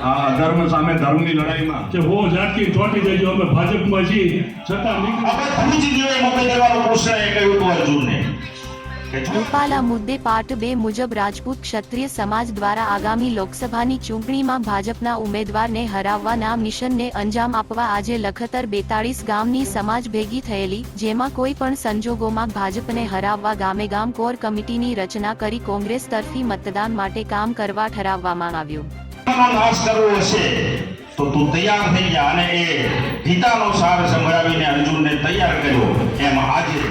આ અધર્મ સામે ધર્મની લડાઈમાં કે હો જાતિ ચોટી જજો અમે ભાજપમાં છીએ છતાં નીકળી હવે ભુજ દિયોએ મોકલી દેવાનો કૃષ્ણએ કહ્યું હતું અર્જુનને રૂપાલા મુદ્દે પાર્ટ 2 મુજબ રાજપૂત ક્ષત્રિય સમાજ દ્વારા આગામી લોકસભાની ચૂંટણીમાં ભાજપના ઉમેદવારને હરાવવાના મિશનને અંજામ આપવા આજે લખતર 42 ગામની સમાજ ભેગી થયેલી, જેમાં કોઈ પણ સંજોગોમાં ભાજપને હરાવવા ગામે ગામ કોર કમિટીની રચના કરી કોંગ્રેસ તરફી મતદાન માટે કામ કરવા ઠરાવવામાં આવ્યું. નાશ કરવો હશે તો તું તૈયાર થઈ જા, અને એ ગીતાનો સાર સંભળાવીને અર્જુનને તૈયાર કર્યો. એમ આજે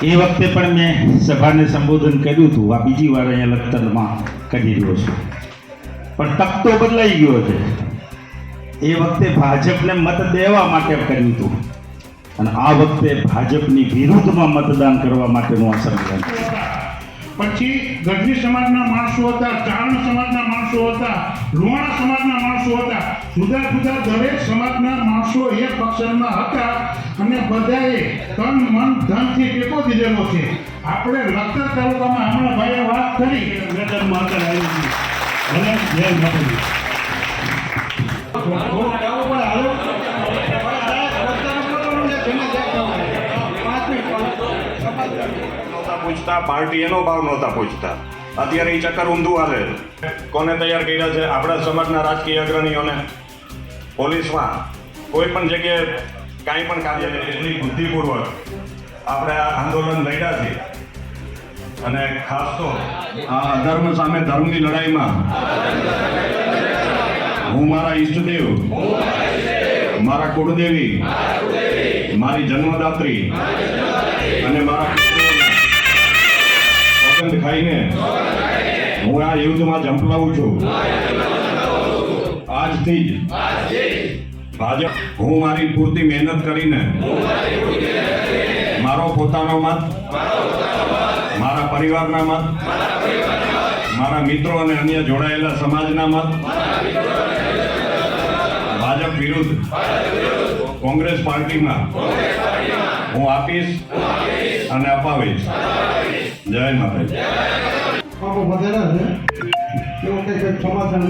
એ વખતે પણ મેં સભાને સંબોધન કર્યું હતું. આ બીજી વાર અહીંયા લખતરમાં કરી રહ્યો છું, પણ તક તો બદલાઈ ગયો છે. એ વખતે ભાજપને મત દેવા માટે કર્યું હતું, અને આ વખતે ભાજપની વિરુદ્ધમાં મતદાન કરવા માટેનું આ સંમેલન. પછી ગઢવી સમાજના માણસો હતા, ચારણ સમાજના માણસો હતા, લુહાણા સમાજના માણસો હતા, જુદા જુદા દરેક સમાજના માણસો એ પક્ષમાં હતા, અને બધાએ તન મન ધનથી ટેકો દીધેલો છે. આપણે લખતર તાલુકામાં હમણાં ભાઈએ વાત કરી મેદાનમાં આગળ આવી હતી. ભલે જય માતાજી. પૂછતા પાર્ટી એનો ભાવ નહોતા પૂછતા. અત્યારે એ ચક્કર ઊંધું હાલે. કોને તૈયાર કર્યા છે? આપણા સમાજના રાજકીય અગ્રણીઓને. પોલીસમાં કોઈ પણ જગ્યાએ કાંઈ પણ કાર્ય એટલી બુદ્ધિપૂર્વક આપણે આ આંદોલન લડ્યા છે, અને ખાસ તો આ અધર્મ સામે ધર્મની લડાઈમાં હું મારા ઈષ્ટદેવ, મારા કુળદેવી, મારી જન્મદાત્રી અને મારા ખાઈને હું આ યુદ્ધમાં ઝંપલાવું છું. આજથી જ ભાજપ હું મારી પૂરતી મહેનત કરીને મારો પોતાનો મત, મારા પરિવારના મત, મારા મિત્રો અને અન્ય જોડાયેલા સમાજના મત ભાજપ વિરુદ્ધ કોંગ્રેસ પાર્ટીમાં હું આપીશ અને અપાવીશ. જય માતાજી. વધારે છે એવું કંઈ સમાધાન